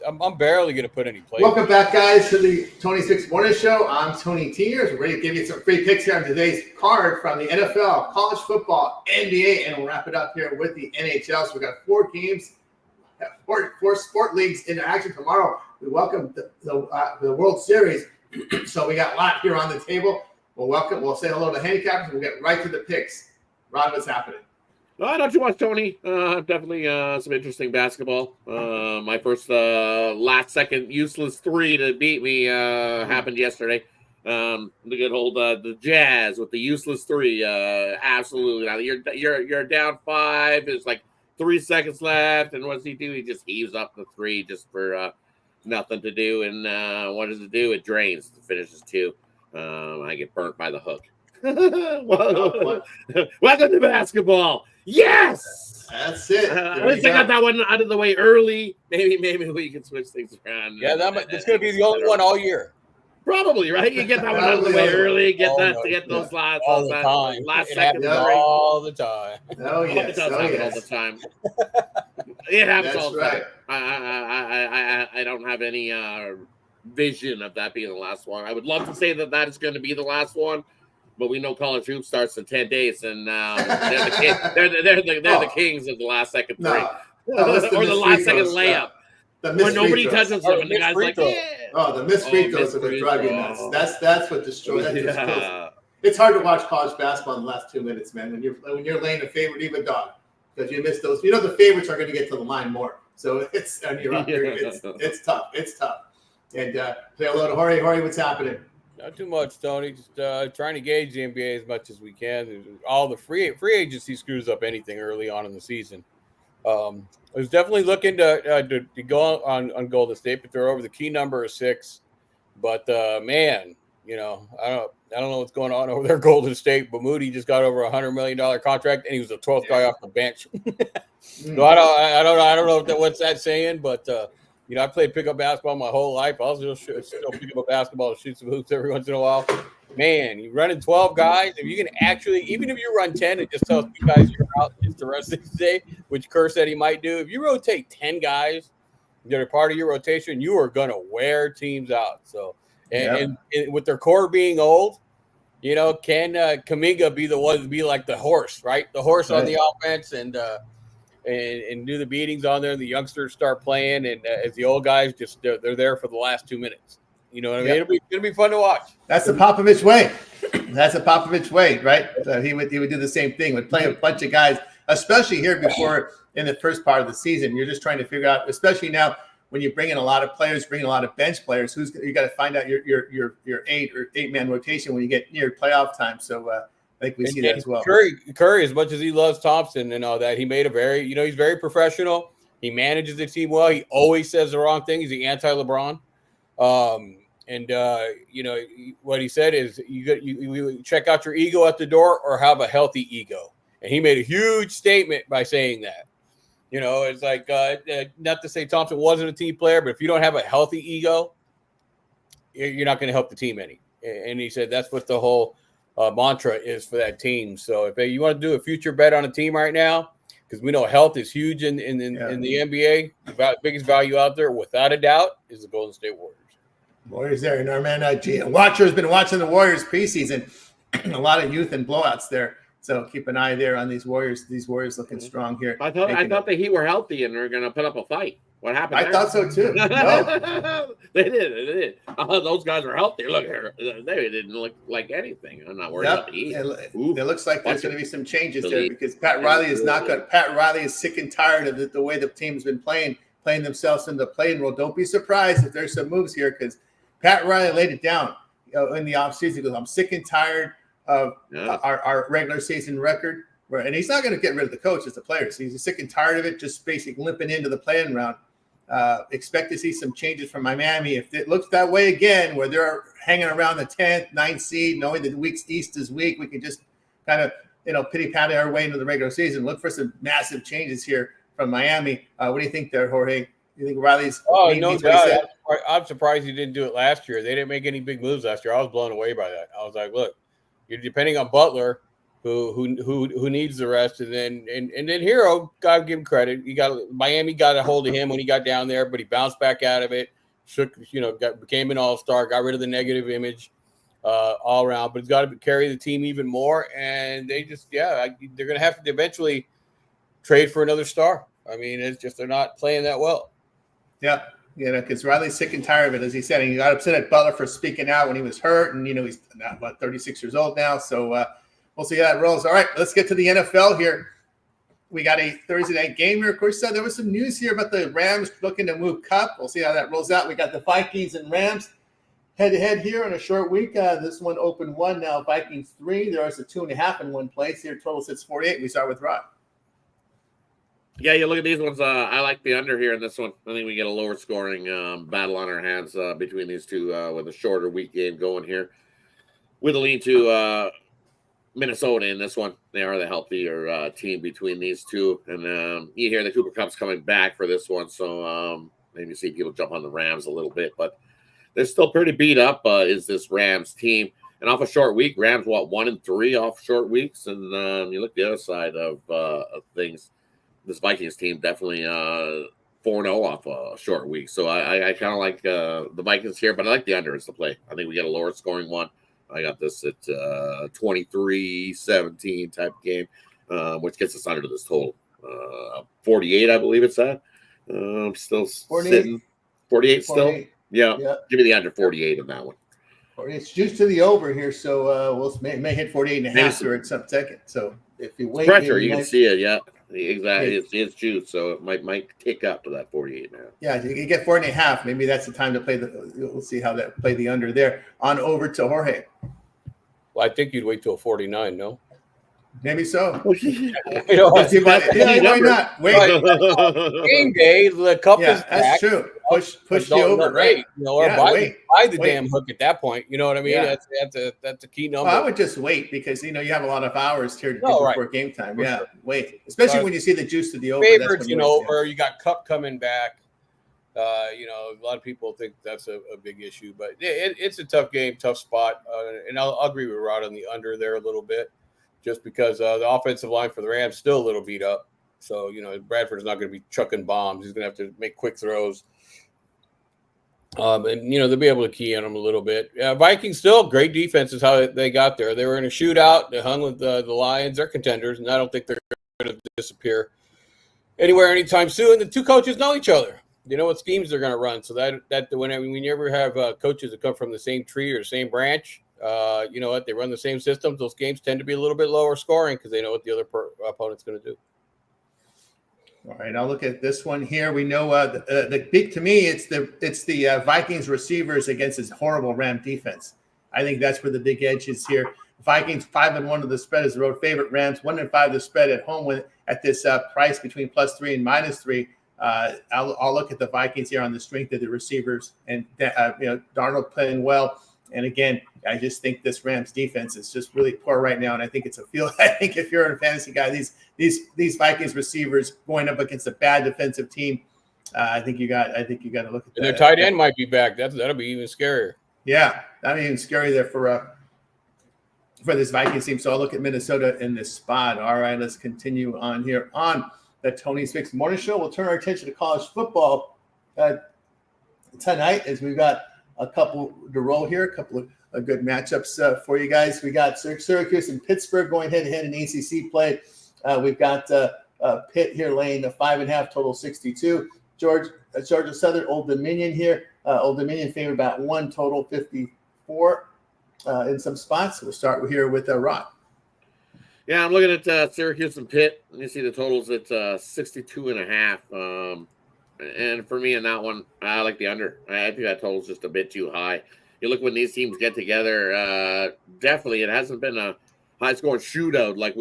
I'm barely going to put any plays. Welcome back, guys, to the 26 Morning Show. I'm Tony Tiers. We're ready to give you some free picks here on today's card from the NFL, college football, NBA, and we'll wrap it up here with the NHL. So we got 4 games, four sport leagues into action tomorrow. We welcome the World Series. So we got a lot here on the table. We'll say hello to the handicappers, and we'll get right to the picks. Rod, what's happening? Not too much, Tony. Definitely some interesting basketball. My first last-second useless 3 to beat me happened yesterday. The good old the Jazz with the useless 3. Absolutely. Now you're down 5. There's like 3 seconds left, and what does he do? He just heaves up the 3 just for nothing to do. And what does it do? It drains. It finishes 2. I get burnt by the hook. Welcome to basketball. Yes, that's it. At least I got that one out of the way early. Maybe we can switch things around. Yeah, that's going to be the only one all year. Probably, right? You get that one out of the way early. Get those last second all the time. Oh yes, it does happen all the time. It happens all the time. I don't have any vision of that being the last one. I would love to say that is going to be the last one. But we know college hoops starts in 10 days, and they're the kings of the last second 3, or the last second layup, where nobody touches them, and the guy's like, "Yeah." Oh, the missed free throws are driving nuts. That's what destroys. It's hard to watch college basketball in the last 2 minutes, man. When you're laying a favorite even dog, because you miss those. You know the favorites are going to get to the line more, so it's tough. It's tough. And say hello to Jorge. Jorge, what's happening? Not too much, Tony. Just trying to gauge the NBA as much as we can. All the free agency screws up anything early on in the season. I was definitely looking to go on Golden State, but they're over the key number of 6. But man, I don't know what's going on over there, Golden State. But Moody just got over $100 million contract, and he was the 12th guy off the bench. So I don't know what's that saying, but. I played pickup basketball my whole life. I'll still pick up a basketball and shoot some hoops every once in a while. Man, you're running 12 guys. If you can actually, even if you run 10 and just tell 2 guys you're out just the rest of the day, which Kerr said he might do, if you rotate 10 guys that are part of your rotation, you are going to wear teams out. So, and with their core being old, can Kuminga be the one to be like the horse, right? The horse on the offense and do the beatings on there, and the youngsters start playing, and as the old guys they're there for the last 2 minutes. You know what I mean? It'll be fun to watch. That's the Popovich way. That's the Popovich way, right? He would do the same thing. Would play a bunch of guys, especially here before in the first part of the season. You're just trying to figure out, especially now when you bring in a lot of players, bring in a lot of bench players. You got to find out your 8-man rotation when you get near playoff time. So. I think we see that as well. Curry, as much as he loves Thompson and all that, he made he's very professional. He manages the team well. He always says the wrong thing. He's the anti-LeBron. What he said is you check out your ego at the door or have a healthy ego. And he made a huge statement by saying that. It's like, not to say Thompson wasn't a team player, but if you don't have a healthy ego, you're not going to help the team any. And he said that's what the whole mantra is for that team. So if you want to do a future bet on a team right now, because we know health is huge in the NBA, the biggest value out there, without a doubt, is the Golden State Warriors. Warriors there, and our man Watcher has been watching the Warriors preseason. A lot of youth and blowouts there. So keep an eye there on these Warriors. These Warriors looking strong here. I thought the Heat were healthy and they're going to put up a fight. What happened? I thought so too. No. They did. Those guys are healthy. Look here. They didn't look like anything. I'm not worried about the Heat. It looks like there's going to be some changes there because Pat Riley is not good. Pat Riley is sick and tired of the way the team's been playing themselves in the playing role. Don't be surprised if there's some moves here because Pat Riley laid it down in the offseason because I'm sick and tired of our regular season record. And he's not going to get rid of the coach, it's the players. He's sick and tired of it, just basically limping into the playing round. Expect to see some changes from Miami. If it looks that way again, where they're hanging around the 10th, 9th seed, knowing that the week's East is weak, we can just kind of, pity-patty our way into the regular season. Look for some massive changes here from Miami. What do you think there, Jorge? You think Riley's? Oh, no doubt. I'm surprised he didn't do it last year. They didn't make any big moves last year. I was blown away by that. I was like, look, you're depending on Butler. who needs the rest, and then Hero, gotta give him credit. Miami got a hold of him when he got down there, but he bounced back out of it. Became an all-star, got rid of the negative image all around, but he's got to carry the team even more. And they they're going to have to eventually trade for another star. I mean, it's just they're not playing that well. Yeah, because Riley's sick and tired of it, as he said. And he got upset at Butler for speaking out when he was hurt, and he's about 36 years old now. So we'll see how that rolls. All right, let's get to the NFL here. We got a Thursday night game here. Of course, there was some news here about the Rams looking to move Cup. We'll see how that rolls out. We got the Vikings and Rams head-to-head here on a short week. This one opened 1, now Vikings 3. There was a 2.5 in one place here. Total sits 48. We start with Rod. Yeah, you look at these ones. I like the under here in this one. I think we get a lower scoring battle on our hands between these two with a shorter week game going here. With a lean to Minnesota in this one. They are the healthier team between these two. And you hear the Cooper Cup's coming back for this one. So maybe you see people jump on the Rams a little bit. But they're still pretty beat up, is this Rams team. And off a short week, Rams, 1-3 off short weeks? And you look the other side of things. This Vikings team definitely 4-0 off a short week. So I kind of like the Vikings here, but I like the under as the play. I think we get a lower scoring one. I got this at 23-17 type game, which gets us under this total. 48, I believe it's at. Still 48. Sitting. 48 still? 48. Yeah. Give me the under 48 on that one. It's juiced to the over here, so we'll may hit 48.5 or at some second. So if you wait, pressure, you can see it. Yeah, exactly. It's juiced, so it might tick up to that 48 now. Yeah, you get 40.5. Maybe that's the time to play we'll see how that play the under there. On over to Jorge. Well, I think you'd wait till 49. No. Maybe so. Why not? Wait. Game day, the cup is that's back. True. Push the over, right? Or buy the damn hook at that point. You know what I mean? Yeah. That's a key number. Well, I would just wait because you have a lot of hours here to do before game time. For sure. Wait. Especially when you see the juice to the over. Favorites, over. You got Cup coming back. A lot of people think that's a big issue, but it's a tough game, tough spot. And I'll agree with Rod on the under there a little bit. Just because the offensive line for the Rams still a little beat up. So, Bradford's not going to be chucking bombs. He's going to have to make quick throws. And they'll be able to key on them a little bit. Vikings still, great defense is how they got there. They were in a shootout. They hung with the Lions. They're contenders, and I don't think they're going to disappear anywhere anytime soon. The two coaches know each other. They know what schemes they're going to run. So that when you ever have coaches that come from the same tree or the same branch, you know what? They run the same systems. Those games tend to be a little bit lower scoring because they know what the other opponent's going to do. All right, I'll look at this one here. We know the big to me. It's the Vikings receivers against this horrible Ram defense. I think that's where the big edge is here. Vikings 5-1 of the spread is the road favorite. Rams 1-5 the spread at home at this price between +3 and -3. I'll look at the Vikings here on the strength of the receivers and Darnold playing well. And again, I just think this Rams defense is just really poor right now, and I think it's a field. I think if you're a fantasy guy, these Vikings receivers going up against a bad defensive team, I think you got to look at that. And their tight end might be back. That'll be even scarier. Yeah, I mean, scary there for this Vikings team. So I'll look at Minnesota in this spot. All right, let's continue on here on the Tony's Fix Morning Show. We'll turn our attention to college football tonight as we've got a couple to roll here, a couple of good matchups for you guys. We got Syracuse and Pittsburgh going head-to-head in ACC play. We've got Pitt here laying the 5.5, total 62. Georgia Southern, Old Dominion here. Old Dominion favored about 1, total 54 in some spots. We'll start here with Rod. Yeah, I'm looking at Syracuse and Pitt. You see the totals at 62.5. And for me in that one, I like the under. I think that total is just a bit too high. You look when these teams get together, definitely it hasn't been a high-scoring shootout like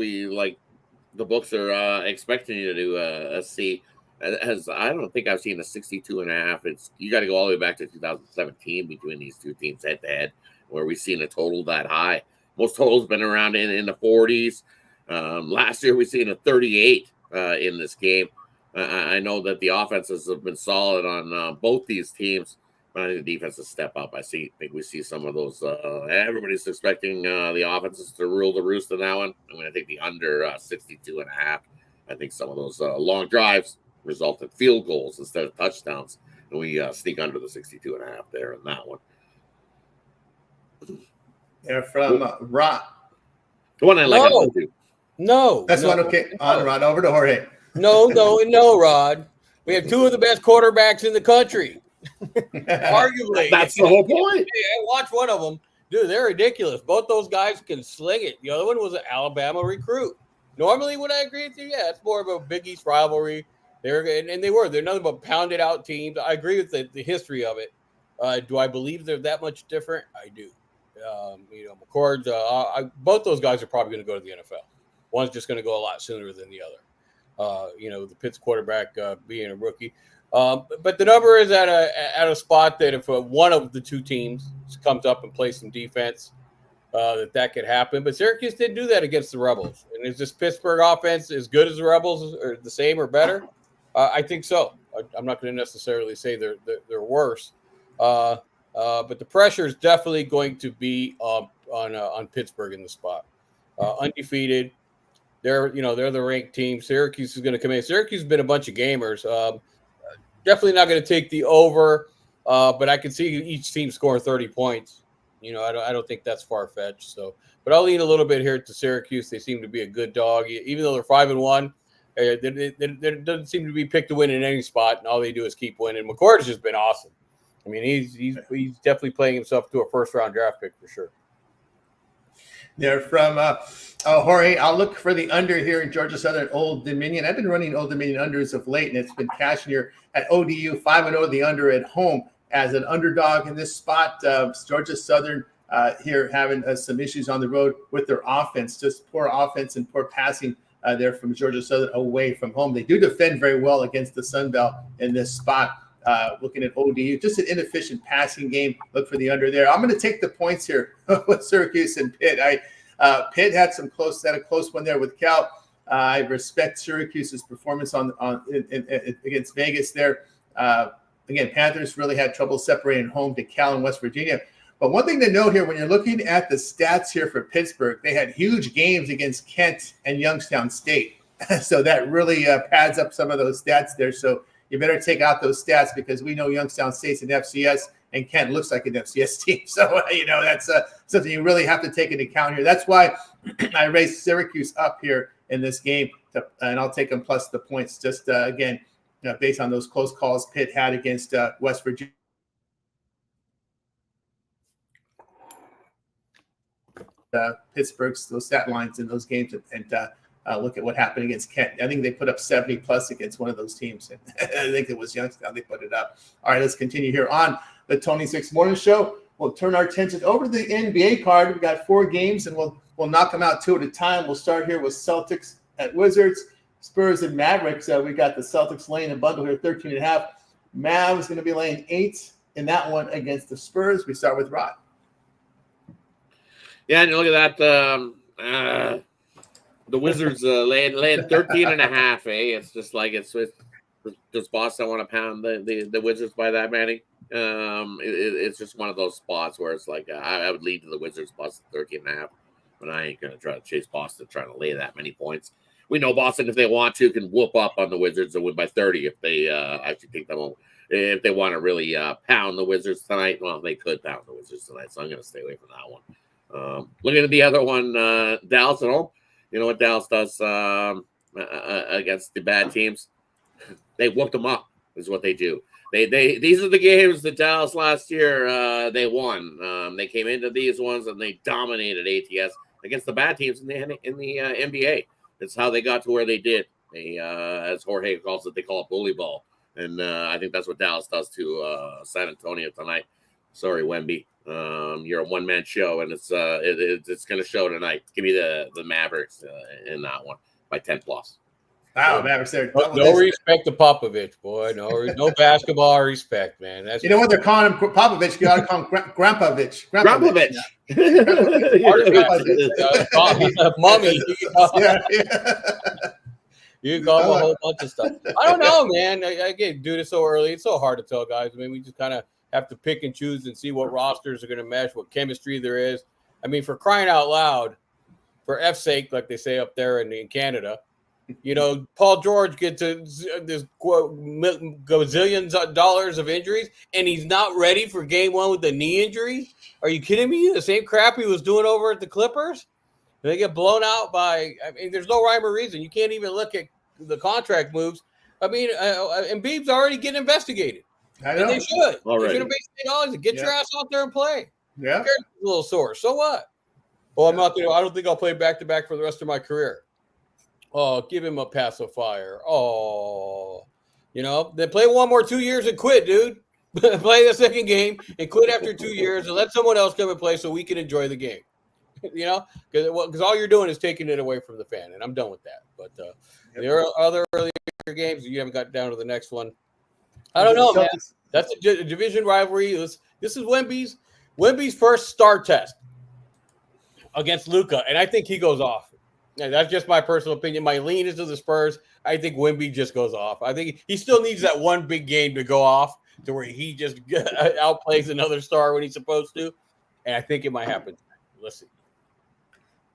the books are expecting you to see. As I don't think I've seen a 62.5. You got to go all the way back to 2017 between these two teams head-to-head, where we've seen a total that high. Most totals been around in the 40s. Last year we've seen a 38 in this game. I know that the offenses have been solid on both these teams. But I think the defense will step up. I think we see some of those. Everybody's expecting the offenses to rule the roost in that one. I'm going to take the under 62.5. I think some of those long drives result in field goals instead of touchdowns, and we sneak under the 62.5 there in that one. They're from Rod. The one I like. No. That's one. Okay. On Rod, over to Jorge. No, Rod. We have two of the best quarterbacks in the country. Arguably. That's the whole point. I watched one of them. Dude, they're ridiculous. Both those guys can sling it. The other one was an Alabama recruit. Normally, would I agree with you? Yeah, it's more of a Big East rivalry. They're nothing but pounded out teams. I agree with the history of it. Do I believe they're that much different? I do. McCord, both those guys are probably going to go to the NFL. One's just going to go a lot sooner than the other. The Pitt's quarterback being a rookie. But the number is at a spot that if one of the two teams comes up and plays some defense, that could happen. But Syracuse didn't do that against the Rebels. And is this Pittsburgh offense as good as the Rebels, or the same or better? I think so. I'm not going to necessarily say they're worse. But the pressure is definitely going to be on Pittsburgh in the spot. Undefeated. They're the ranked team. Syracuse is going to come in. Syracuse has been a bunch of gamers. Definitely not going to take the over, but I can see each team scoring 30 points. I don't think that's far-fetched. So, but I'll lean a little bit here to Syracuse. They seem to be a good dog, even though they're 5-1. There doesn't seem to be picked to win in any spot, and all they do is keep winning. McCord has just been awesome. I mean, he's definitely playing himself to a first-round draft pick for sure. They're from Jorge. I'll look for the under here in Georgia Southern Old Dominion. I've been running Old Dominion unders of late, and it's been cashing here at ODU 5-0 the under at home as an underdog in this spot. Georgia Southern here having some issues on the road with their offense, just poor offense and poor passing there from Georgia Southern away from home. They do defend very well against the Sun Belt in this spot. Looking at ODU, just an inefficient passing game. Look for the under there. I'm going to take the points here with Syracuse and Pitt. Pitt had a close one there with Cal. I respect Syracuse's performance against Vegas there. Again, Panthers really had trouble separating home to Cal and West Virginia. But one thing to note here, when you're looking at the stats here for Pittsburgh, they had huge games against Kent and Youngstown State. So that really pads up some of those stats there. So you better take out those stats because we know Youngstown State's an FCS and Kent looks like an FCS team. So, that's something you really have to take into account here. That's why I raised Syracuse up here in this game, and I'll take them plus the points just, again, based on those close calls Pitt had against West Virginia. Pittsburgh's, those stat lines in those games, and look at what happened against Kent. I think they put up 70+ against one of those teams. I think it was Youngstown. They put it up. All right, let's continue here on the Tony Six Morning Show. We'll turn our attention over to the NBA card. We've got 4 games, and we'll knock them out 2 at a time. We'll start here with Celtics at Wizards, Spurs and Mavericks. We got the Celtics laying a bundle here, 13.5. Mavs going to be laying 8 in that one against the Spurs. We start with Rod. Yeah, and you look at that. The Wizards laying 13.5. It's just like does Boston want to pound the Wizards by that many? It's just one of those spots where it's like I would lead to the Wizards plus 13.5, but I ain't gonna try to chase Boston trying to lay that many points. We know Boston, if they want to, can whoop up on the Wizards and win by 30 if they actually think them home. If they want to really pound the Wizards tonight, well, they could pound the Wizards tonight, so I'm going to stay away from that one. Looking at the other one, Dallas at home. You know what Dallas does against the bad teams? They whoop them up, is what they do. These are the games that Dallas last year they won. They came into these ones and they dominated ATS against the bad teams in the NBA. It's how they got to where they did. They, as Jorge calls it, they call it bully ball. And I think that's what Dallas does to San Antonio tonight. Sorry, Wemby. You're a one-man show, and it's going to show tonight. Give me the Mavericks in that one by 10+. Wow, Mavericks there. No respect to Popovich, boy. No basketball respect, man. That's what they're calling him, Popovich. You got to call him Grandpovich. Grandpovich. Mummy. Yeah. You can call him a whole bunch of stuff. I don't know, man. Again, dude, it's so early. It's so hard to tell, guys. I mean, we just kind of have to pick and choose and see what rosters are going to mesh, what chemistry there is. I mean, for crying out loud, for F's sake, like they say up there in Canada, Paul George gets this gazillions of dollars of injuries, and he's not ready for game one with a knee injury. Are you kidding me? The same crap he was doing over at the Clippers? They get blown out by. I mean, there's no rhyme or reason. You can't even look at the contract moves. I mean, Embiid's already getting investigated. I know. And they should. Already. They should have basically get your ass out there and play. Yeah. A little sore. So what? Well, I'm not going to. I don't think I'll play back to back for the rest of my career. Oh, give him a pacifier. Oh, then play one more 2 years and quit, dude. Play the second game and quit after 2 years and let someone else come and play so we can enjoy the game. Because all you're doing is taking it away from the fan, and I'm done with that. But there are other earlier games. You haven't got down to the next one. I don't know, man. That's a division rivalry. This is Wemby's first star test against Luka, and I think he goes off. And that's just my personal opinion. My lean is to the Spurs. I think Wemby just goes off. I think he still needs that one big game to go off to where he just outplays another star when he's supposed to. And I think it might happen. Let's see.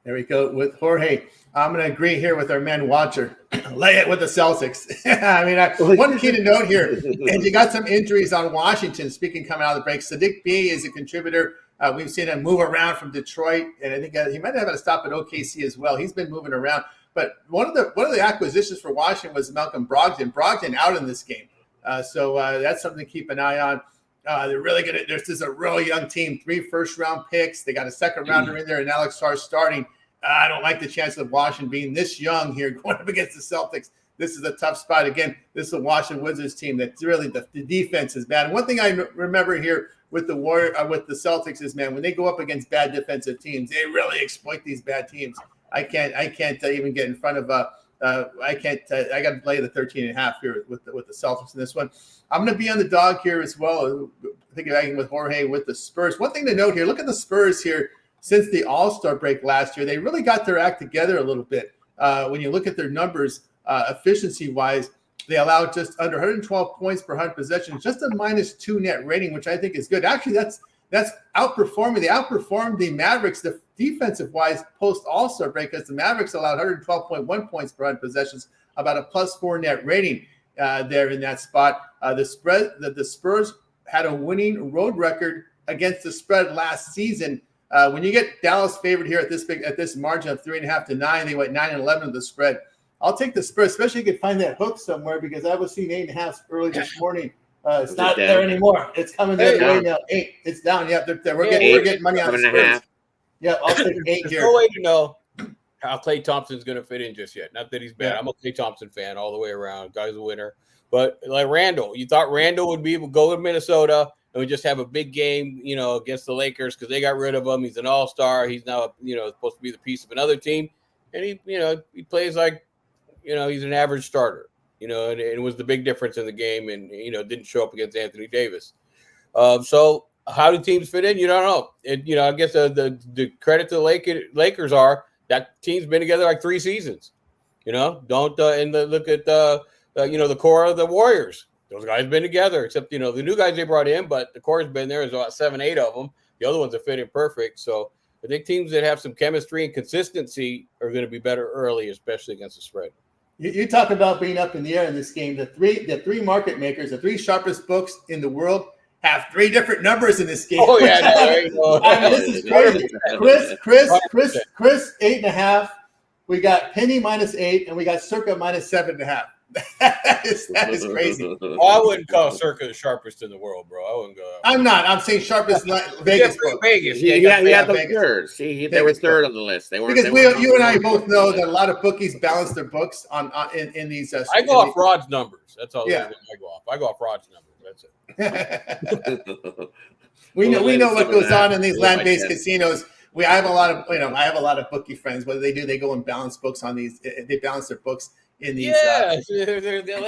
There we go with Jorge. I'm going to agree here with our man Watcher. Lay it with the Celtics. I mean, one key to note here, and you got some injuries on Washington. Speaking coming out of the break, Sadiq B is a contributor. We've seen him move around from Detroit, and I think he might have had a stop at OKC as well. He's been moving around. But one of the acquisitions for Washington was Malcolm Brogdon. Brogdon out in this game, so that's something to keep an eye on. They're really good. This is a real young team. 3 first-round picks. They got a second-rounder in there, and Alex Sarr starting. I don't like the chances of Washington being this young here going up against the Celtics. This is a tough spot. Again, this is a Washington Wizards team that's really the defense is bad. And one thing I remember here with the Celtics is, man, when they go up against bad defensive teams, they really exploit these bad teams. I can't even get in front of I got to play the 13.5 here with the Celtics in this one. I'm going to be on the dog here as well. I think I'm with Jorge with the Spurs. One thing to note here, look at the Spurs here since the All-Star break last year. They really got their act together a little bit. When you look at their numbers, efficiency-wise, they allowed just under 112 points per 100 possessions, just a -2 net rating, which I think is good. Actually, that's outperforming. They outperformed the Mavericks defensive-wise post All-Star break because the Mavericks allowed 112.1 points per 100 possessions, about a +4 net rating there in that spot. The Spurs had a winning road record against the spread last season. When you get Dallas favored here at this margin of 3.5 to 9, they went 9-11 of the spread. I'll take the Spurs, especially if you can find that hook somewhere, because I was seeing 8.5 early this morning. It's not there anymore. It's coming the other way now. 8. It's down. Yeah, we're getting money on the Spurs. Yeah, I'll take 8 There's here. no way to know how Klay Thompson's going to fit in just yet. Not that he's bad. Yeah. I'm a Klay Thompson fan all the way around. Guy's a winner. But like Randall, you thought Randall would be able to go to Minnesota and we just have a big game, against the Lakers because they got rid of him. He's an all-star. He's now, supposed to be the piece of another team. And he plays like, he's an average starter, and it was the big difference in the game and, didn't show up against Anthony Davis. So how do teams fit in? You don't know. I guess the credit to the Lakers are that team's been together like 3 seasons, don't look at the core of the Warriors. Those guys been together, except, the new guys they brought in, but the core's been there. There's about 7, 8 of them. The other ones are fitting perfect. So I think teams that have some chemistry and consistency are going to be better early, especially against the spread. You talk about being up in the air in this game. The three market makers, the 3 sharpest books in the world, have 3 different numbers in this game. Oh yeah, this is crazy. Chris 8.5. We got Penny -8, and we got Circa -7.5. That is crazy. Oh, I wouldn't call Circa the sharpest in the world, bro. I wouldn't go. I'm not. I'm saying sharpest Vegas. Vegas. Yeah, the third. See, they were third on the list. They were because you and I both know that a lot of bookies balance their books in these. I go off Rod's numbers. That's all. Yeah. I go off Rod's numbers. That's it. we know what goes on in these land-based casinos. I have a lot of bookie friends. What do? They go and balance books on these. They balance their books in these. Yeah,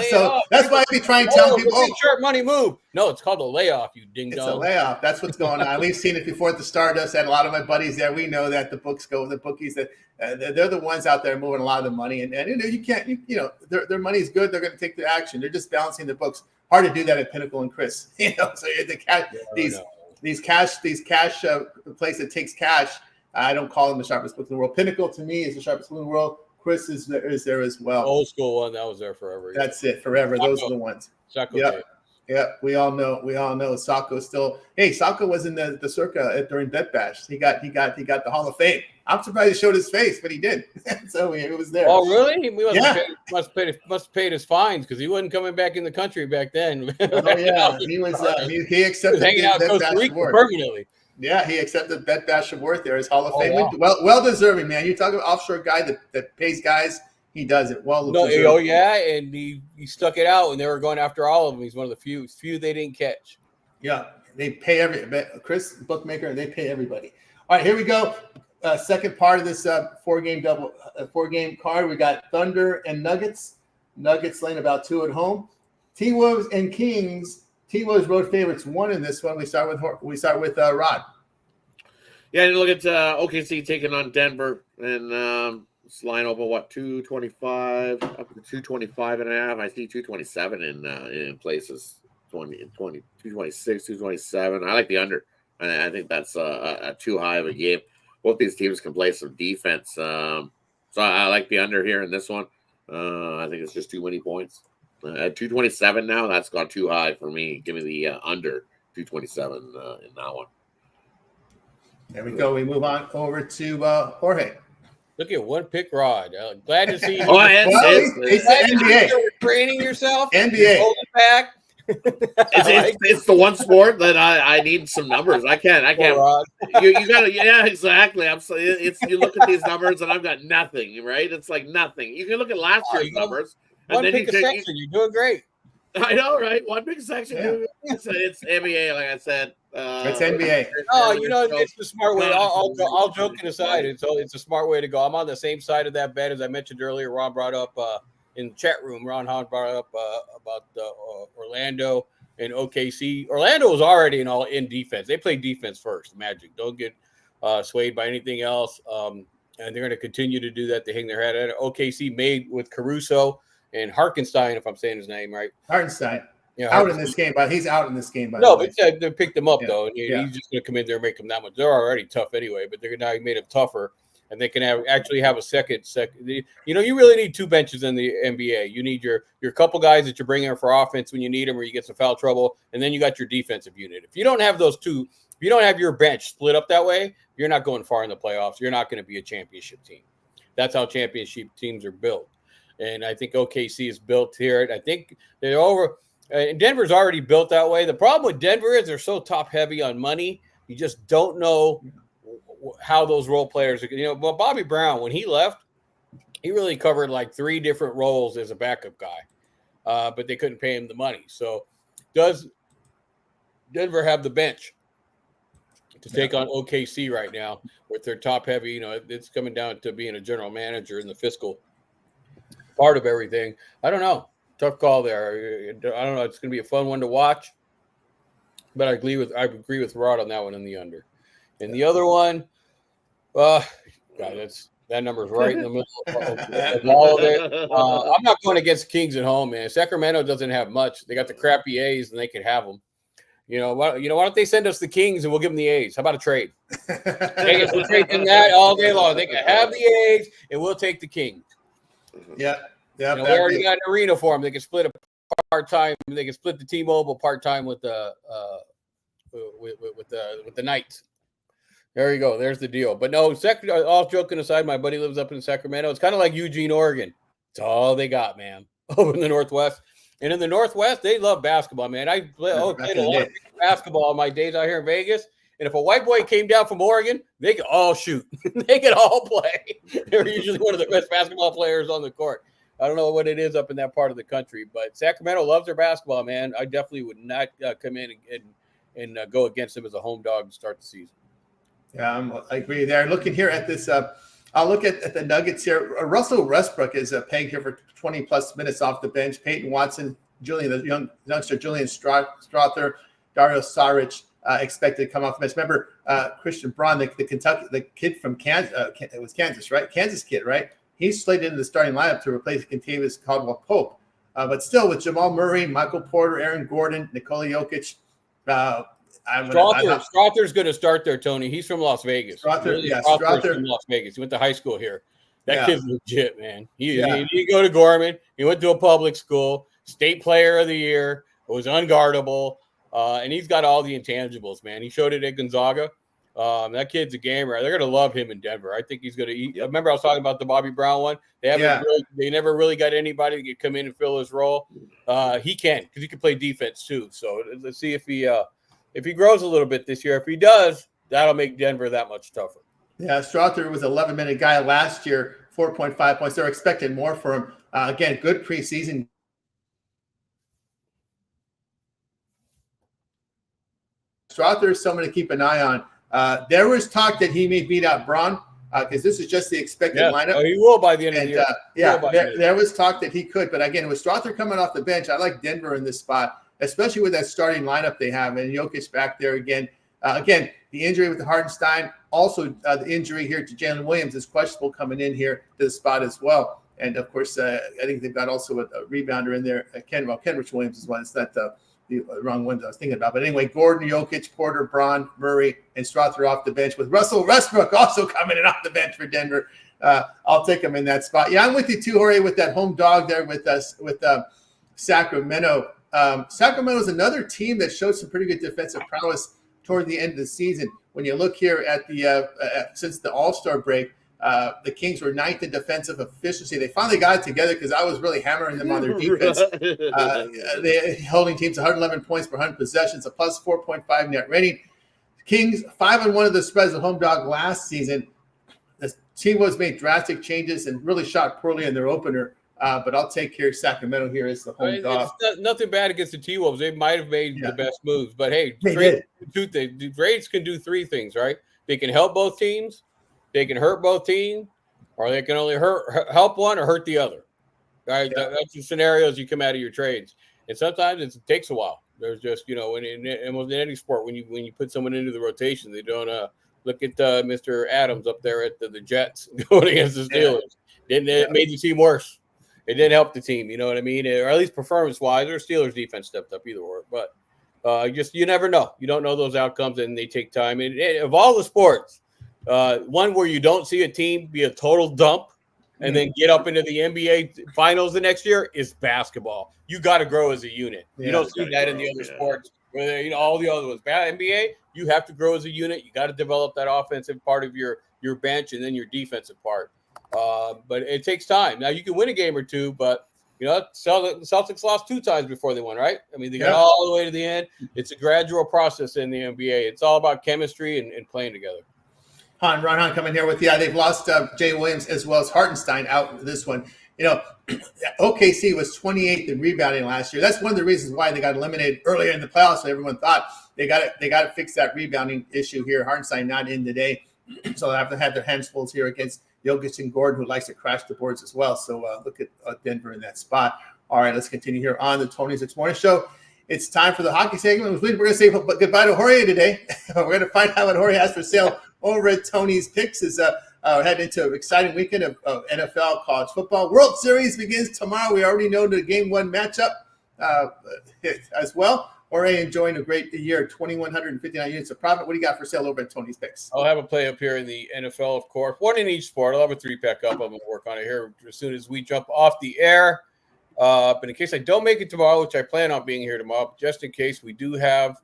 so that's why I be trying to tell people. Sharp money move. No, it's called a layoff. You ding dong. It's a layoff. That's what's going on. We've seen it before at the Stardust. And a lot of my buddies there. We know that the bookies that they're the ones out there moving a lot of the money, and you can't. Their money is good. They're going to take the action. They're just balancing the books. Hard to do that at Pinnacle and Chris. So these cash place that takes cash. I don't call them the sharpest book in the world. Pinnacle to me is the sharpest book in the world. Chris is there as well. Old school one that was there forever. That's it, forever. Those are the ones. Sacco. Yeah, we all know Sacco still. Hey, Sacco was in the circa during Bet Bash. He got the Hall of Fame. I'm surprised he showed his face, but he did. So it was there. Oh, really? He must have paid his fines because he wasn't coming back in the country back then. Oh yeah, he was. He accepted hanging out in Costa Rica permanently. Yeah, he accepted Bet Bash award there as Hall of Fame. Wow. Well deserving, man. You talk about offshore guy that pays guys. He does it well. Oh yeah, and he stuck it out when they were going after all of them. He's one of the few they didn't catch. Yeah, they pay Chris bookmaker. They pay everybody. All right, here we go. Second part of this four game card. We got Thunder and Nuggets. Nuggets laying about 2 at home. T-Wolves and Kings. T-Wolves road favorites 1 in this one. We start with Rod. Yeah, and look at OKC taking on Denver, and this line over 225 up to 225 and a half. I see 227 in places, 226, 227. I like the under. I think that's a too high of a game. Both these teams can play some defense, so I like the under here in this one. I think it's just too many points. At 227 now, that's gone too high for me. Give me the under 227 in that one. There we go. We move on over to Jorge. Look at one pick, Rod. Glad to see you. It's the NBA. You're training yourself. NBA. Hold it back. It's the one sport that I need some numbers. I can't. You gotta. Yeah, exactly. You look at these numbers and I've got nothing. Right? It's like nothing. You can look at last year's numbers. One pick a section. You're doing great. I know, right? One big section. Yeah. It's NBA, like I said. It's NBA. Oh, it's the smart way. All joking aside, it's a smart way to go. I'm on the same side of that bet as I mentioned earlier. Ron brought up in the chat room. Ron Hahn brought up about Orlando and OKC. Orlando was already in defense. They play defense first. Magic don't get swayed by anything else. And they're going to continue to do that. They hang their head at it. OKC made with Caruso and Hartenstein, if I'm saying his name right. Hartenstein. Yeah, out in this game, but he's out in this game. But they picked him up though, and he's just going to come in there and make them that much. They're already tough anyway, but they're now made them tougher, and they can actually have a second. You really need 2 benches in the NBA. You need your couple guys that you're bringing in for offense when you need them, or you get some foul trouble, and then you got your defensive unit. If you don't have those two, if you don't have your bench split up that way, you're not going far in the playoffs. You're not going to be a championship team. That's how championship teams are built. And I think OKC is built here. I think they're over. And Denver's already built that way. The problem with Denver is they're so top heavy on money. You just don't know how those role players are. But Bobby Brown, when he left, he really covered like 3 different roles as a backup guy. But they couldn't pay him the money. So does Denver have the bench to take on OKC right now with their top heavy? It's coming down to being a general manager and the fiscal part of everything. I don't know. Tough call there. I don't know. It's going to be a fun one to watch, but I agree with Rod on that one in the under. And the other one, that number's right in the middle of all of it. I'm not going against Kings at home, man. Sacramento doesn't have much. They got the crappy A's, and they could have them. Why don't they send us the Kings and we'll give them the A's? How about a trade? Vegas will trade them that all day long. They can have the A's, and we'll take the Kings. Yeah. We already got an arena for them. They can split a part-time. They can split the T-Mobile part-time with the Knights. There you go. There's the deal. But no, all joking aside, my buddy lives up in Sacramento. It's kind of like Eugene, Oregon. It's all they got, man, over in the Northwest. And in the Northwest, they love basketball, man. I played a lot of basketball in my days out here in Vegas. And if a white boy came down from Oregon, they could all shoot. They could all play. They're usually one of the best basketball players on the court. I don't know what it is up in that part of the country, but Sacramento loves their basketball, man. I definitely would not come in and go against them as a home dog to start the season. Yeah, I agree there. Looking here at this, I'll look at the Nuggets here. Russell Westbrook is pegged here for 20-plus minutes off the bench. Peyton Watson, the youngster Julian Strother, Dario Saric expected to come off the bench. Remember Christian Braun, the kid from Kansas. It was Kansas, right? Kansas kid, right? He's slated into the starting lineup to replace Kentavious Caldwell-Pope. But still, with Jamal Murray, Michael Porter, Aaron Gordon, Nikola Jokic, Strother's going to start there, Tony. He's from Las Vegas. Strother's from Las Vegas. He went to high school here. That kid's legit, man. He didn't go to Gorman. He went to a public school, state player of the year, was unguardable, and he's got all the intangibles, man. He showed it at Gonzaga. That kid's a gamer. They're going to love him in Denver. I think he's going to eat. I remember I was talking about the Bobby Brown one. They never really got anybody to come in and fill his role. He can, because he can play defense too. So let's see if he grows a little bit this year. If he does, that'll make Denver that much tougher. Yeah, Strother was an 11-minute guy last year, 4.5 points. They're expecting more for him. Again, good preseason. Strother is someone to keep an eye on. There was talk that he may beat out Braun because this is just the expected lineup. Oh, he will by the end of the year. There was talk that he could. But again, with Strother coming off the bench, I like Denver in this spot, especially with that starting lineup they have. And Jokic back there again. Again, the injury with the Hartenstein, also the injury here to Jalen Williams is questionable coming in here to the spot as well. And, of course, I think they've got also a rebounder in there. Kenrich Williams is one. It's not the wrong ones I was thinking about. But anyway, Gordon, Jokic, Porter, Braun, Murray, and Strother off the bench with Russell Westbrook also coming in off the bench for Denver. I'll take him in that spot. Yeah, I'm with you too, Jorge, with that home dog there with us with Sacramento. Sacramento is another team that showed some pretty good defensive prowess toward the end of the season. When you look here at the since the All-Star break, the Kings were 9th in defensive efficiency. They finally got it together because I was really hammering them on their defense. They holding teams 111 points per 100 possessions, a plus 4.5 net rating. Kings 5-1 of the spreads of home dog last season. The team was made drastic changes and really shot poorly in their opener. But I'll take here Sacramento here as the home dog. It's nothing bad against the T-Wolves. They might have made the best moves. But, hey, trades can do three things, right? They can help both teams, they can hurt both teams, or they can only help one or hurt the other. Right? Yeah. That's the scenarios you come out of your trades. And sometimes it takes a while. There's just, in almost any sport, when you put someone into the rotation, they don't look at Mr. Adams up there at the Jets going against the Steelers. It made the team worse. It didn't help the team, you know what I mean? Or at least performance-wise, or Steelers defense stepped up either way. But you never know. You don't know those outcomes, and they take time. And of all the sports, one where you don't see a team be a total dump and then get up into the NBA finals the next year is basketball. You got to grow as a unit. You don't see that in the other sports. Where all the other ones. NBA, you have to grow as a unit. You got to develop that offensive part of your bench and then your defensive part. But it takes time. Now you can win a game or two, but Celtics lost 2 times before they won, right? I mean, they got all the way to the end. It's a gradual process in the NBA. It's all about chemistry and playing together. Ron Hahn coming here with they've lost Jay Williams as well as Hartenstein out this one. OKC was 28th in rebounding last year. That's one of the reasons why they got eliminated earlier in the playoffs. So everyone thought they got to fix that rebounding issue here. Hartenstein not in today, so they have to have their hands full here against Jokic and Gordon, who likes to crash the boards as well. So look at Denver in that spot. All right, let's continue here on the Tony's Next Morning Show. It's time for the hockey segment. We're going to say goodbye to Jorge today. We're going to find out what Jorge has for sale over at Tony's Picks. Is heading into an exciting weekend of NFL, college football. World Series begins tomorrow. We already know the Game 1 matchup as well. Jorge enjoying a great year, 2,159 units of profit. What do you got for sale over at Tony's Picks? I'll have a play up here in the NFL, of course. One in each sport. I'll have a 3-pack up. I'm going to work on it here as soon as we jump off the air. But in case I don't make it tomorrow, which I plan on being here tomorrow, just in case we do have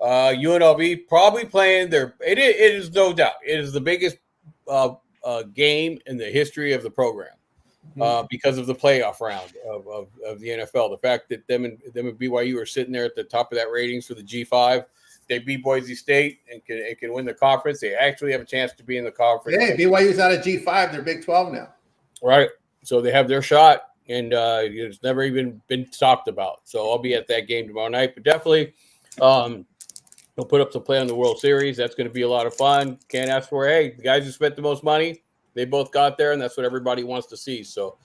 UNLV probably playing their – it is no doubt. It is the biggest game in the history of the program. Because of the playoff round of the NFL. The fact that them and BYU are sitting there at the top of that ratings for the G5. They beat Boise State and can win the conference. They actually have a chance to be in the conference. Yeah, BYU's out of G5. They're Big 12 now. Right. So they have their shot, and it's never even been talked about. So I'll be at that game tomorrow night. But definitely they'll put up some play on the World Series. That's going to be a lot of fun. Can't ask for, the guys who spent the most money, they both got there, and that's what everybody wants to see. So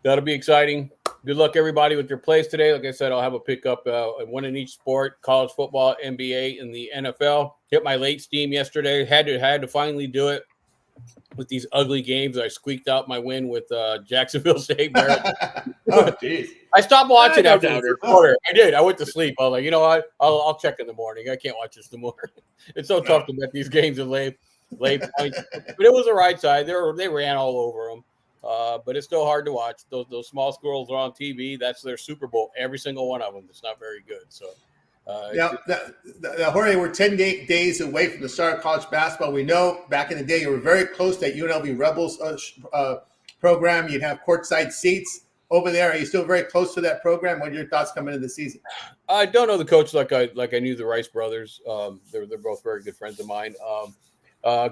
that'll be exciting. Good luck, everybody, with your plays today. Like I said, I'll have a pickup one in each sport, college football, NBA, and the NFL. Hit my late steam yesterday. Had to finally do it. with these ugly games. I squeaked out my win with Jacksonville State. Oh, jeez. I stopped watching after the doubter. third quarter. I did. I went to sleep. I was like, you know what? I'll check in the morning. I can't watch this in the morning. It's so tough to bet these games in late points. But it was the right side. They ran all over them. But it's still hard to watch. Those small squirrels are on TV. That's their Super Bowl. Every single one of them. It's not very good. So. Jorge, we're 10 days away from the start of college basketball. We know back in the day you were very close to that UNLV Rebels program. You'd have courtside seats over there. Are you still very close to that program? What are your thoughts coming into the season? I don't know the coach like I knew the Rice brothers. They're both very good friends of mine.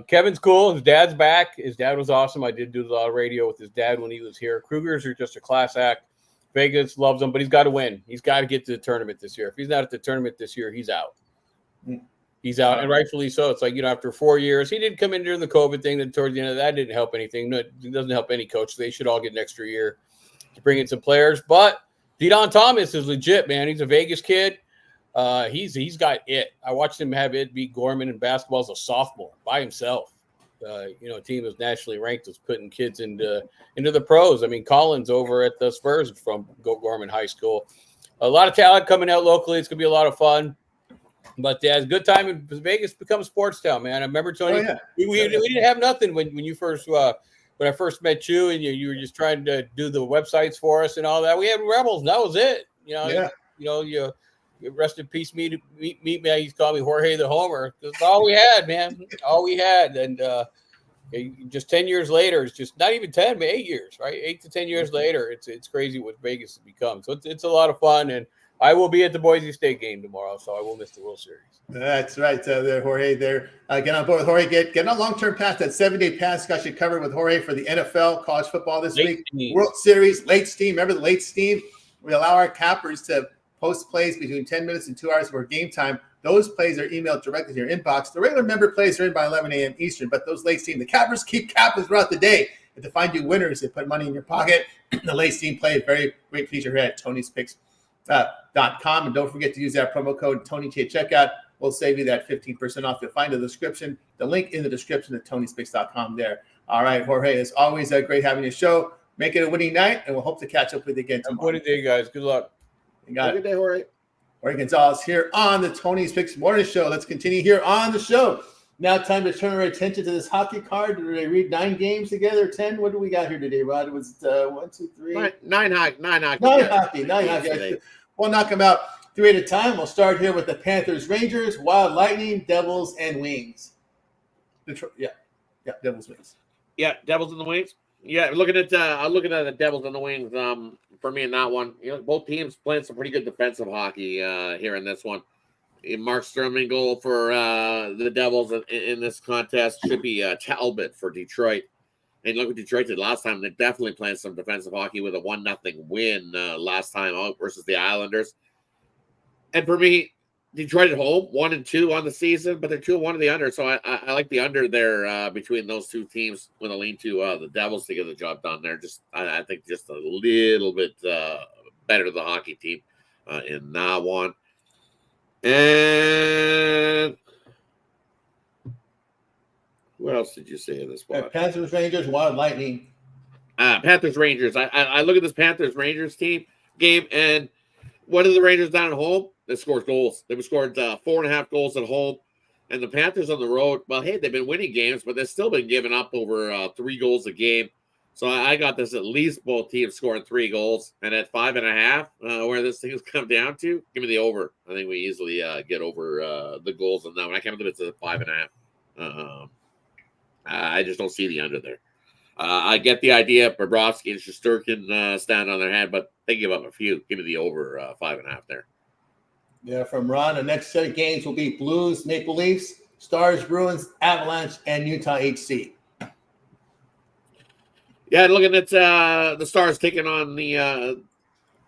Kevin's cool. His dad's back. His dad was awesome. I did do a lot of radio with his dad when he was here. Krugers are just a class act. Vegas loves him, but he's got to win. He's got to get to the tournament this year. If he's not at the tournament this year, he's out. He's out, and rightfully so. It's like, after 4 years, he didn't come in during the COVID thing. Then towards the end of that, didn't help anything. No, it doesn't help any coach. They should all get an extra year to bring in some players. But De'Don Thomas is legit, man. He's a Vegas kid. He's got it. I watched him have it beat Gorman in basketball as a sophomore by himself. A team that's nationally ranked is putting kids into the pros. I mean, Collins over at the Spurs from Gorman High School. A lot of talent coming out locally. It's going to be a lot of fun. But it's a good time in Vegas becomes sports town, man. I remember, Tony, we didn't have nothing when you first when I first met you, and you were just trying to do the websites for us and all that. We had Rebels, and that was it. You rest in peace, meet me. I used to call me Jorge the Homer. That's all we had, man. All we had. And just 10 years later, it's just not even 10, but 8 years, right? 8 to 10 years later, it's crazy what Vegas has become. So it's a lot of fun. And I will be at the Boise State game tomorrow, so I will miss the World Series. That's right, there, Jorge. There, get on board with Jorge. Get on a long-term pass. That 7-day pass got you covered with Jorge for the NFL, college football this week, World Series, late steam. Remember the late steam? We allow our cappers to post plays between 10 minutes and 2 hours for game time. Those plays are emailed directly to your inbox. The regular member plays are in by 11 a.m. Eastern, but those late steam, the cappers keep capping throughout the day. And to find you winners, they put money in your pocket. The late steam play, a very great feature here at Tony'sPicks.com. And don't forget to use that promo code TonyT at checkout. We'll save you that 15% off. You'll find the link in the description at Tony'sPicks.com there. All right, Jorge, it's always great having your show. Make it a winning night, and we'll hope to catch up with you again tomorrow. Have a good day, guys. Good luck. You got it. Good day, Jorge. Jorge Gonzalez here on the Tony's Picks Morning Show. Let's continue here on the show. Now time to turn our attention to this hockey card. Did we read 9 games together? 10? What do we got here today, Rod? It was 1, 2, 3. Nine hockey. Nine hockey. We'll knock them out 3 at a time. We'll start here with the Panthers, Rangers, Wild Lightning, Devils, and Wings. Detroit, Devils, Wings. Yeah, Devils and the Wings. Yeah, looking at the Devils and the Wings. For me in that one, both teams playing some pretty good defensive hockey here in this one. Mark Sturman goal for the Devils in this contest should be Talbot for Detroit. And look what Detroit did last time. They're definitely playing some defensive hockey with a 1-0 win last time out versus the Islanders. And for me, Detroit at home, 1-2 on the season, but they're 2-1 in the under. So I like the under there between those two teams with a lean to the Devils to get the job done there. I think just a little bit better the hockey team in that one. And what else did you say in this one? Panthers, Rangers, Wild Lightning. Panthers, Rangers. I look at this Panthers, Rangers team game, and what are the Rangers down at home? They scored goals. They've scored 4.5 goals at home. And the Panthers on the road, well, hey, they've been winning games, but they've still been giving up over 3 goals a game. So I got this at least both teams scoring 3 goals. And at 5.5, where this thing has come down to, give me the over. I think we easily get over the goals on that one. I can't believe it's at 5.5. I just don't see the under there. I get the idea. Bobrovsky and Shesterkin stand on their head, but they give up a few. Give me the over 5.5 there. Yeah, from Ron, the next set of games will be Blues, Maple Leafs, Stars, Bruins, Avalanche, and Utah HC. Yeah, looking at the Stars taking on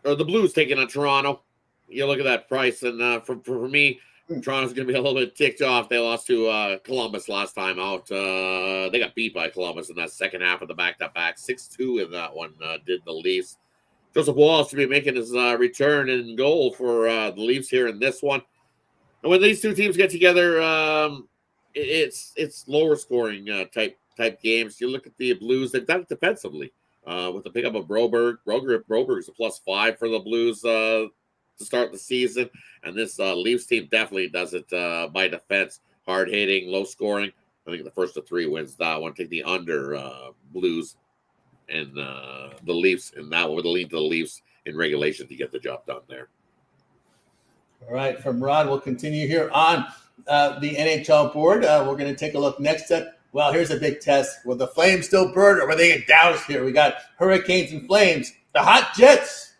or the Blues taking on Toronto. You look at that price, and for me, Toronto's going to be a little bit ticked off. They lost to Columbus last time out. They got beat by Columbus in that second half of the back-to-back. 6-2 in that one did the Leafs. Joseph Walsh to be making his return in goal for the Leafs here in this one. And when these two teams get together, it's lower scoring type type games. You look at the Blues; they've done it defensively with the pickup of Broberg. Broberg's a +5 for the Blues to start the season, and this Leafs team definitely does it by defense, hard hitting, low scoring. I think the first of 3 wins that one. Take the under Blues and the Leafs, and that one with a lean to the Leafs in regulation to get the job done there. All right, from Rod, we'll continue here on the NHL board. We're going to take a look next at, well, here's a big test. Will the Flames still burn or will they get doused here? We got Hurricanes and Flames. The Hot Jets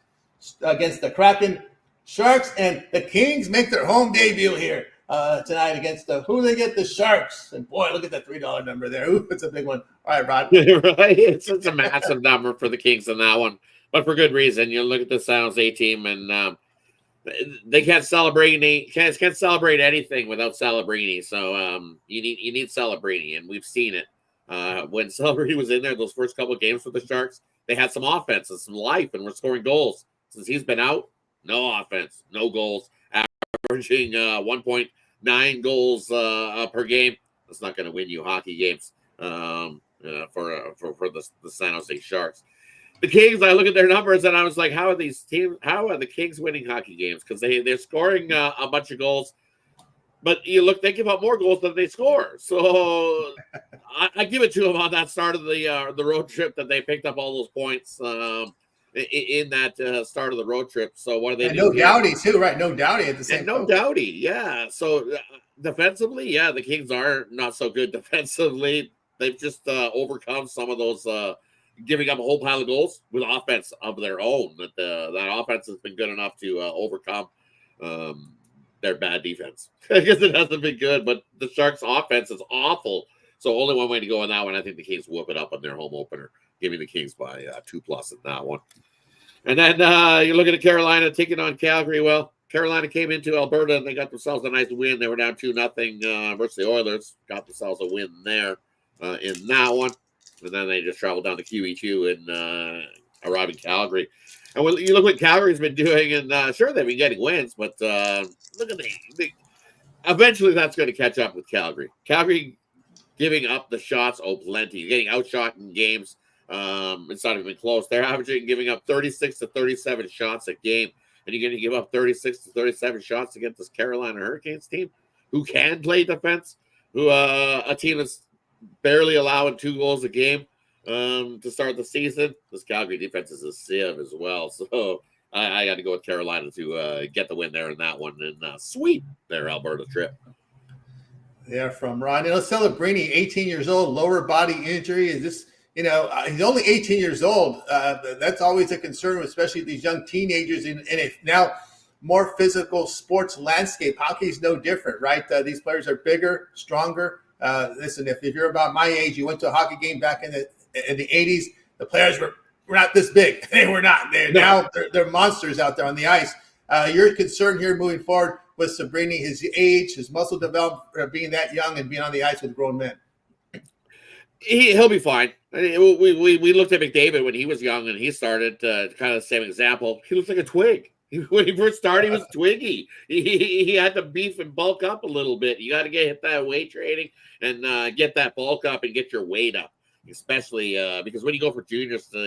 against the Kraken, Sharks, and the Kings make their home debut here tonight against who they get? The Sharks. And boy, look at that $3 number there. Ooh, it's a big one. All right, Rod. Right, it's a massive number for the Kings in that one, but for good reason. You look at the San Jose team, and they can't celebrate anything without Celebrini. So you need Celebrini, and we've seen it when Celebrini was in there. Those first couple of games for the Sharks, they had some offense and some life, and were scoring goals. Since he's been out, no offense, no goals, averaging 1.9 goals per game. That's not going to win you hockey games for the San Jose Sharks. The Kings, I look at their numbers and I was like, how are the Kings winning hockey games? Because they're scoring a bunch of goals, but they give up more goals than they score. So I give it to them on that start of the road trip that they picked up all those points in that start of the road trip. So what do they do? No Doughty too, right? No Doughty at the same time. No Doughty, yeah. So defensively, yeah, the Kings are not so good defensively. They've just overcome some of those giving up a whole pile of goals with offense of their own. That offense has been good enough to overcome their bad defense. I guess it hasn't been good, but the Sharks' offense is awful. So only one way to go in that one. I think the Kings whoop it up on their home opener, giving the Kings by 2+ in that one. And then you're looking at Carolina taking on Calgary. Well, Carolina came into Alberta and they got themselves a nice win. They were down 2-0 versus the Oilers. Got themselves a win there in that one. And then they just traveled down to QE2 and arrive in Calgary. And when you look what Calgary's been doing, and sure, they've been getting wins, but look at eventually that's going to catch up with Calgary. Calgary giving up the shots, plenty. Getting outshot in games. It's not even close. They're averaging giving up 36 to 37 shots a game. And you're going to give up 36 to 37 shots against this Carolina Hurricanes team who can play defense, who a team that's barely allowing 2 goals a game to start the season. This Calgary defense is a sieve as well. So I got to go with Carolina to get the win there in that one and sweep their Alberta trip. Yeah, from Ron. Celebrini, 18 years old, lower body injury. Is this, he's only 18 years old. That's always a concern, especially these young teenagers in a now more physical sports landscape. Hockey is no different, right? These players are bigger, stronger. Listen, if you're about my age, you went to a hockey game back in the 80s, the players were not this big. They were not. Now they're monsters out there on the ice. You're concerned here moving forward with Sabrini, his age, his muscle development, being that young and being on the ice with grown men. He'll be fine. We looked at McDavid when he was young and he started kind of the same example. He looks like a twig. When he first started, he was twiggy. He had to beef and bulk up a little bit. You got to hit that weight training and get that bulk up and get your weight up, especially because when you go for juniors to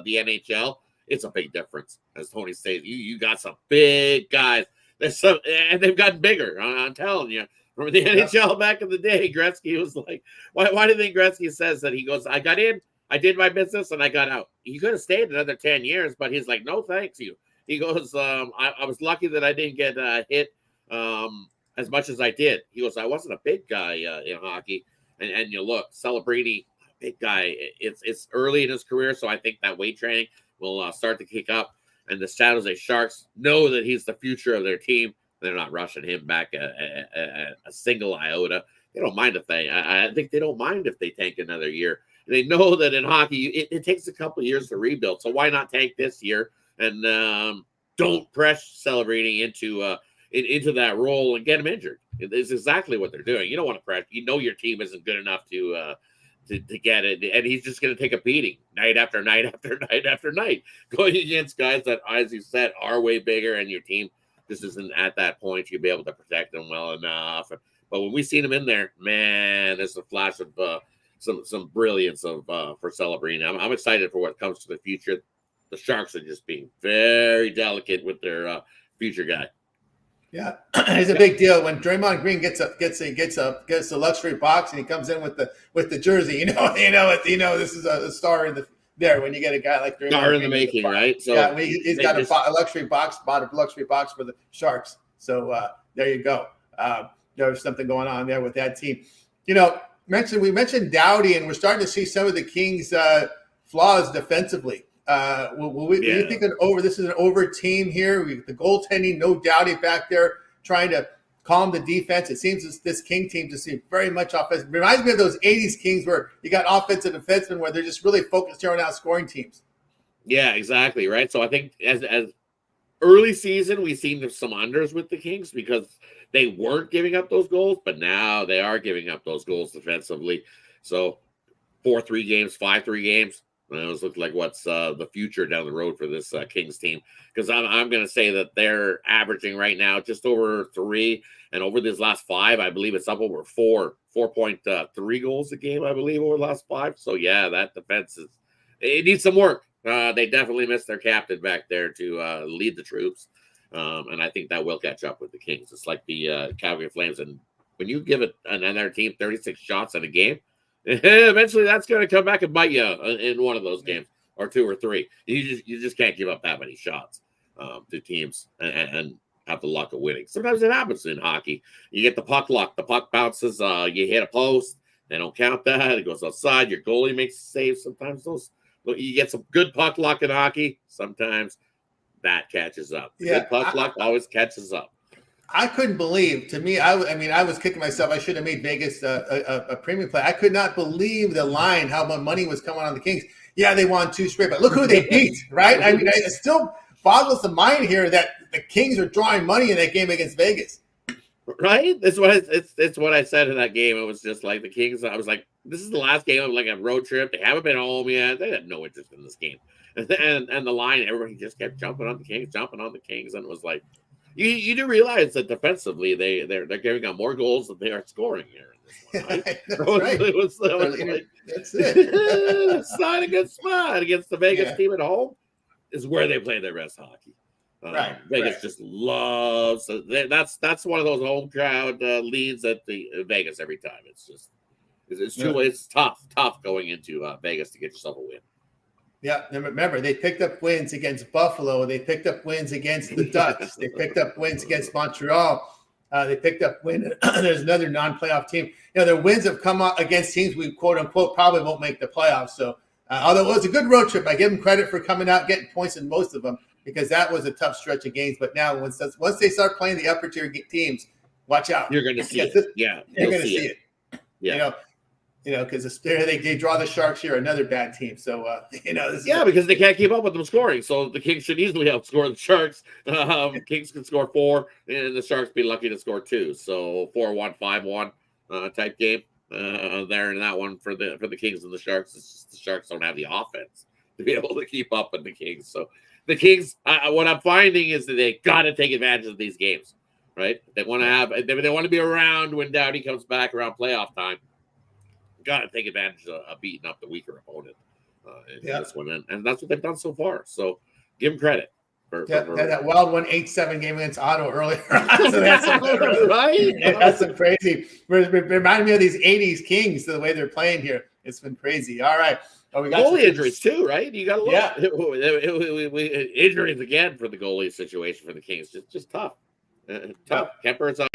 the NHL, it's a big difference. As Tony says, you got some big guys. And they've gotten bigger. I'm telling you. From the NHL back in the day, Gretzky was like, why do you think Gretzky says that? He goes, I got in, I did my business, and I got out. He could have stayed another 10 years, but he's like, no, thanks you. He goes, I was lucky that I didn't get hit as much as I did. He goes, I wasn't a big guy in hockey. And you look, Celebrini, big guy. It's early in his career, so I think that weight training will start to kick up. And the San Jose Sharks know that he's the future of their team. They're not rushing him back a single iota. They don't mind I think they don't mind if they tank another year. They know that in hockey, it takes a couple of years to rebuild. So why not tank this year and don't press Celebrini into that role and get him injured? It's exactly what they're doing. You don't want to press. You know your team isn't good enough to get it, and he's just going to take a beating night after night after night after night, going against guys that, as you said, are way bigger, and your team just isn't at that point. You'll be able to protect them well enough. But when we seen him in there, man, there's a flash of some brilliance of for celebrating. I'm excited for what comes to the future. The Sharks are just being very delicate with their future guy. Yeah, it's a big deal when Draymond Green gets a luxury box and he comes in with the jersey. This is a star in the there when you get a guy like Draymond Star in Green the making, right? So yeah, he's got a luxury box, bought a luxury box for the Sharks. So there you go. There's something going on there with that team. We mentioned Doughty, and we're starting to see some of the Kings' flaws defensively. Do you think this is an over team here? The goaltending, no Doughty back there trying to calm the defense. It seems this King team just seems very much offensive. It reminds me of those 80s Kings where you got offensive defensemen where they're just really focused here on outscoring teams. Yeah, exactly, right? So I think as early season, we've seen some unders with the Kings because they weren't giving up those goals, but now they are giving up those goals defensively. So 4-3 games, 5-3 games. Those look like what's the future down the road for this Kings team. Because I'm going to say that they're averaging right now just over 3. And over these last 5, I believe it's up over 4.3 goals a game, I believe, over the last 5. So, yeah, that defense it needs some work. They definitely missed their captain back there to lead the troops. And I think that will catch up with the Kings. It's like the Calgary Flames. And when you give another team 36 shots in a game, eventually that's going to come back and bite you in one of those games or 2 or 3. You just can't give up that many shots to teams and have the luck of winning. Sometimes it happens in hockey. You get the puck luck. The puck bounces. You hit a post. They don't count that. It goes outside. Your goalie makes a save. Sometimes you get some good puck luck in hockey. Sometimes that catches up. Yeah, good puck luck always catches up. I couldn't believe. To me, I was kicking myself. I should have made Vegas a premium play. I could not believe the line, how much money was coming on the Kings. Yeah, they won 2 straight, but look who they beat, right? I mean, it still boggles the mind here that the Kings are drawing money in that game against Vegas. Right? It's what I said in that game. It was just like the Kings. I was like, this is the last game of like a road trip. They haven't been home yet. They had no interest in this game. And the line, everybody just kept jumping on the Kings. And it was like, you do realize that defensively they're giving up more goals than they are scoring here in this one, right? That's right. That's it. It's not a good spot against the Vegas team at home is where they play their best hockey. Vegas just loves that's one of those home crowd leads at the Vegas every time. It's tough going into Vegas to get yourself a win. Yeah, remember, they picked up wins against Buffalo. They picked up wins against the Ducks. They picked up wins against Montreal. They picked up win. There's another non-playoff team. Their wins have come out against teams we quote-unquote probably won't make the playoffs. So, although it was a good road trip, I give them credit for coming out, getting points in most of them because that was a tough stretch of games. But now once they start playing the upper-tier teams, watch out. You're going to see it. Yeah, you're going to see it. Yeah. Because they draw the Sharks here, another bad team. So, because they can't keep up with them scoring. So the Kings should easily outscore the Sharks. Kings can score 4, and the Sharks be lucky to score 2. So 4-1, 5-1 type game there in that one for the Kings and the Sharks. It's just the Sharks don't have the offense to be able to keep up with the Kings. So the Kings, what I'm finding is that they got to take advantage of these games, right? They want to be around when Doughty comes back around playoff time. Got to take advantage of beating up the weaker opponent in this one, and that's what they've done so far. So give them credit. For that wild 1-8-7 game against Otto earlier. So that's right. That's some crazy. Reminded me of these '80s Kings. The way they're playing here, it's been crazy. All right, we got goalie injuries too, right? You got to look. Yeah, injuries again for the goalie situation for the Kings. Just tough. Kemper's out,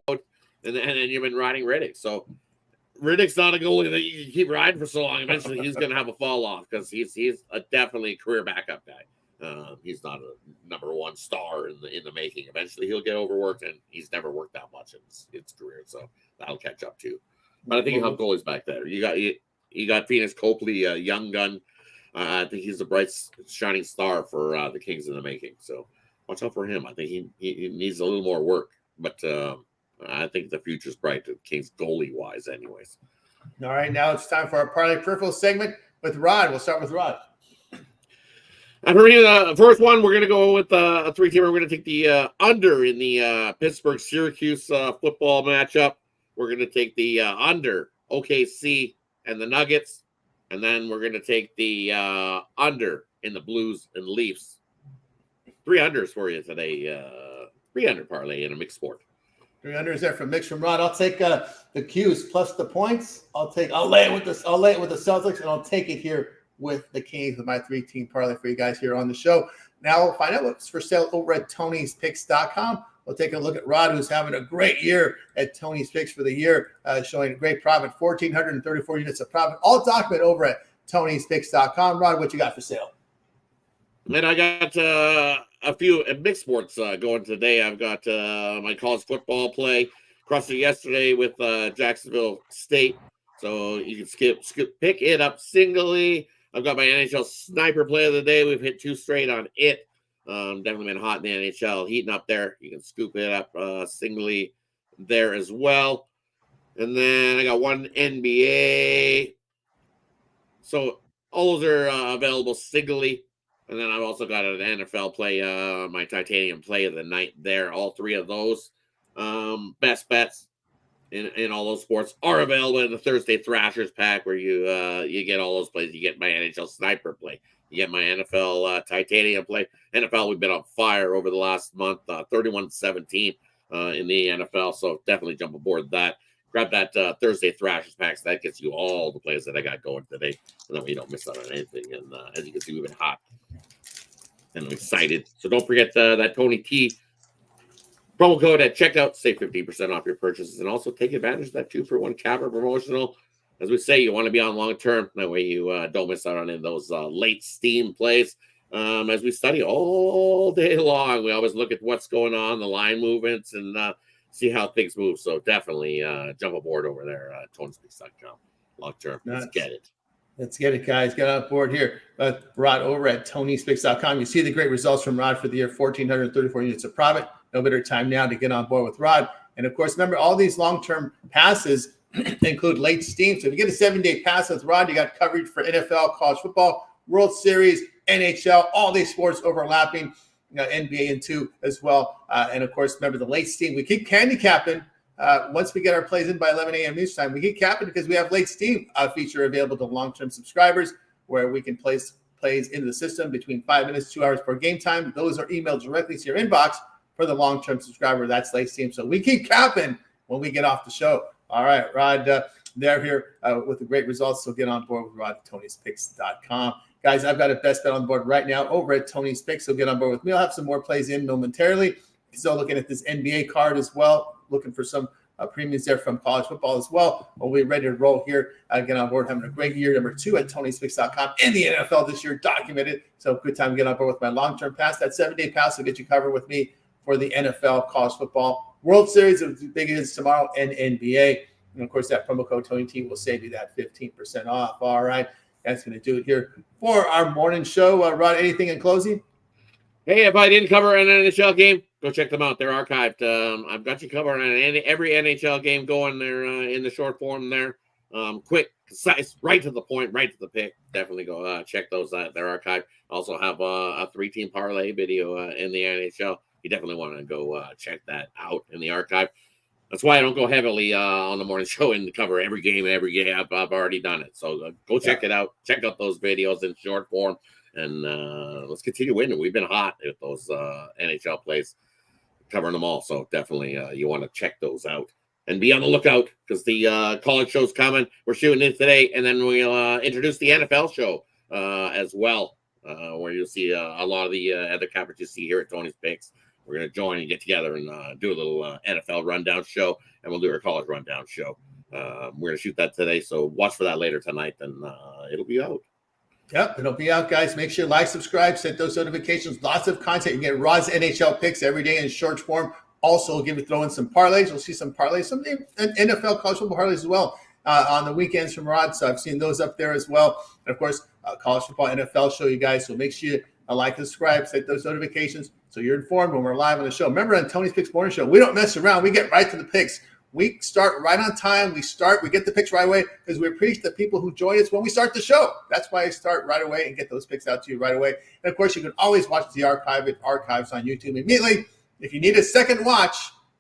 and then you've been riding Riddick. So. Riddick's not a goalie that you can keep riding for so long. Eventually, he's going to have a fall off because he's definitely a career backup guy. He's not a number 1 star in the making. Eventually, he'll get overworked, and he's never worked that much in his career, so that'll catch up too. But I think you have goalies back there. You got Phoenix Copley, a young gun. I think he's a bright, shining star for the Kings in the making. So watch out for him. I think he needs a little more work, but. I think the future's bright, Kings goalie-wise anyways. All right, now it's time for our Parlay Peripheral segment with Rod. We'll start with Rod. And for me, the first one, we're going to go with a 3-teamer. We're going to take the under in the Pittsburgh-Syracuse football matchup. We're going to take the under OKC and the Nuggets. And then we're going to take the under in the Blues and Leafs. 3 unders for you today. 3 under parlay in a mixed sport. 3 unders there from Mix from Rod. I'll take the Qs plus the points. I'll lay it with the Celtics, and I'll take it here with the Kings with my 3-team parlay for you guys here on the show. Now we'll find out what's for sale over at Tony'sPicks.com. We'll take a look at Rod, who's having a great year at Tony's Picks for the year, showing a great profit, 1,434 units of profit. All document over at Tony'sPicks.com. Rod, what you got for sale? And I got a few mixed sports going today. I've got my college football play. Crushed it yesterday with Jacksonville State. So you can pick it up singly. I've got my NHL sniper play of the day. We've hit 2 straight on it. Definitely been hot in the NHL, heating up there. You can scoop it up singly there as well. And then I got 1 NBA. So all those are available singly. And then I've also got an NFL play, my titanium play of the night there. All 3 of those best bets in all those sports are available in the Thursday Thrashers pack, where you get all those plays. You get my NHL sniper play. You get my NFL titanium play. NFL, we've been on fire over the last month, 31-17 in the NFL. So definitely jump aboard that. Grab that Thursday Thrashers pack. So that gets you all the plays that I got going today. So that way you don't miss out on anything. And as you can see, we've been hot. And I'm excited. So don't forget that Tony T promo code at checkout. Save 15% off your purchases. And also take advantage of that 2-for-1 capper promotional. As we say, you want to be on long term. That way you don't miss out on any of those late steam plays. As we study all day long, we always look at what's going on, the line movements, and see how things move. So definitely jump aboard over there, Tony'sPicks.com. Long term. Let's get it. Let's get it, guys. Get on board here. Rod over at Tony'sPicks.com. You see the great results from Rod for the year, 1,434 units of profit. No better time now to get on board with Rod. And, of course, remember, all these long-term passes include late steam. So if you get a 7-day pass with Rod, you got coverage for NFL, college football, World Series, NHL, all these sports overlapping, NBA and 2 as well. And, of course, remember the late steam. We keep candy capping. Once we get our plays in by 11 a.m. news time, we keep capping because we have late steam feature available to long-term subscribers where we can place plays into the system between 5 minutes, 2 hours per game time. Those are emailed directly to your inbox for the long-term subscriber. That's late steam. So we keep capping when we get off the show. All right, Rod, they're here with the great results. So get on board with Rod at Tony'sPicks.com. Guys, I've got a best bet on board right now over at Tony's Picks. So get on board with me. I'll have some more plays in momentarily. Still looking at this NBA card as well, looking for some premiums there from college football as well. We'll be ready to roll here. Get on board, having a great year. Number 2 at Tony'sPicks.com in the NFL this year, documented. So good time to get on board with my long-term pass. That 7-day pass will get you covered with me for the NFL, college football, World Series, as big as tomorrow, and NBA. And, of course, that promo code Tony T will save you that 15% off. All right. That's going to do it here for our morning show. Rod, anything in closing? Hey, if I didn't cover an NHL game, go check them out. They're archived. I've got you covered on every NHL game going there in the short form there. Quick, concise, right to the point, right to the pick. Definitely go check those out. They're archived. Also have a 3-team parlay video in the NHL. You definitely want to go check that out in the archive. That's why I don't go heavily on the morning show and cover every game. I've already done it. So go check it out. Check out those videos in short form. And let's continue winning. We've been hot at those NHL plays, covering them all. So definitely you want to check those out. And be on the lookout because the college show's coming. We're shooting it today. And then we'll introduce the NFL show as well, where you'll see a lot of the other coverage you see here at Tony's Picks. We're going to join and get together and do a little NFL rundown show, and we'll do our college rundown show. We're going to shoot that today, so watch for that later tonight, and it'll be out. Yep, it'll be out, guys. Make sure you like, subscribe, set those notifications. Lots of content. You get Rod's NHL picks every day in short form. Also, throw in some parlays. You'll see some parlays, some NFL college football parlays as well on the weekends from Rod. So I've seen those up there as well. And, of course, college football NFL show, you guys. So make sure you like, subscribe, set those notifications so you're informed when we're live on the show. Remember, on Tony's Picks Morning Show, we don't mess around. We get right to the picks. We start right on time. We get the picks right away because we appreciate the people who join us when we start the show. That's why I start right away and get those picks out to you right away. And, of course, you can always watch the archives on YouTube immediately. If you need a second watch,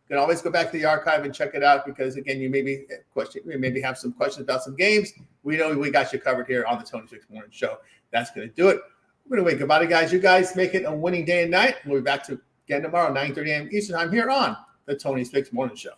You can always go back to the archive and check it out because, again, you maybe have some questions about some games. We know we got you covered here on the Tony Fix Morning Show. That's going to do it. We're going to wait. Goodbye, guys. You guys make it a winning day and night. We'll be back again tomorrow, 9:30 a.m. Eastern Time here on the Tony Fix Morning Show.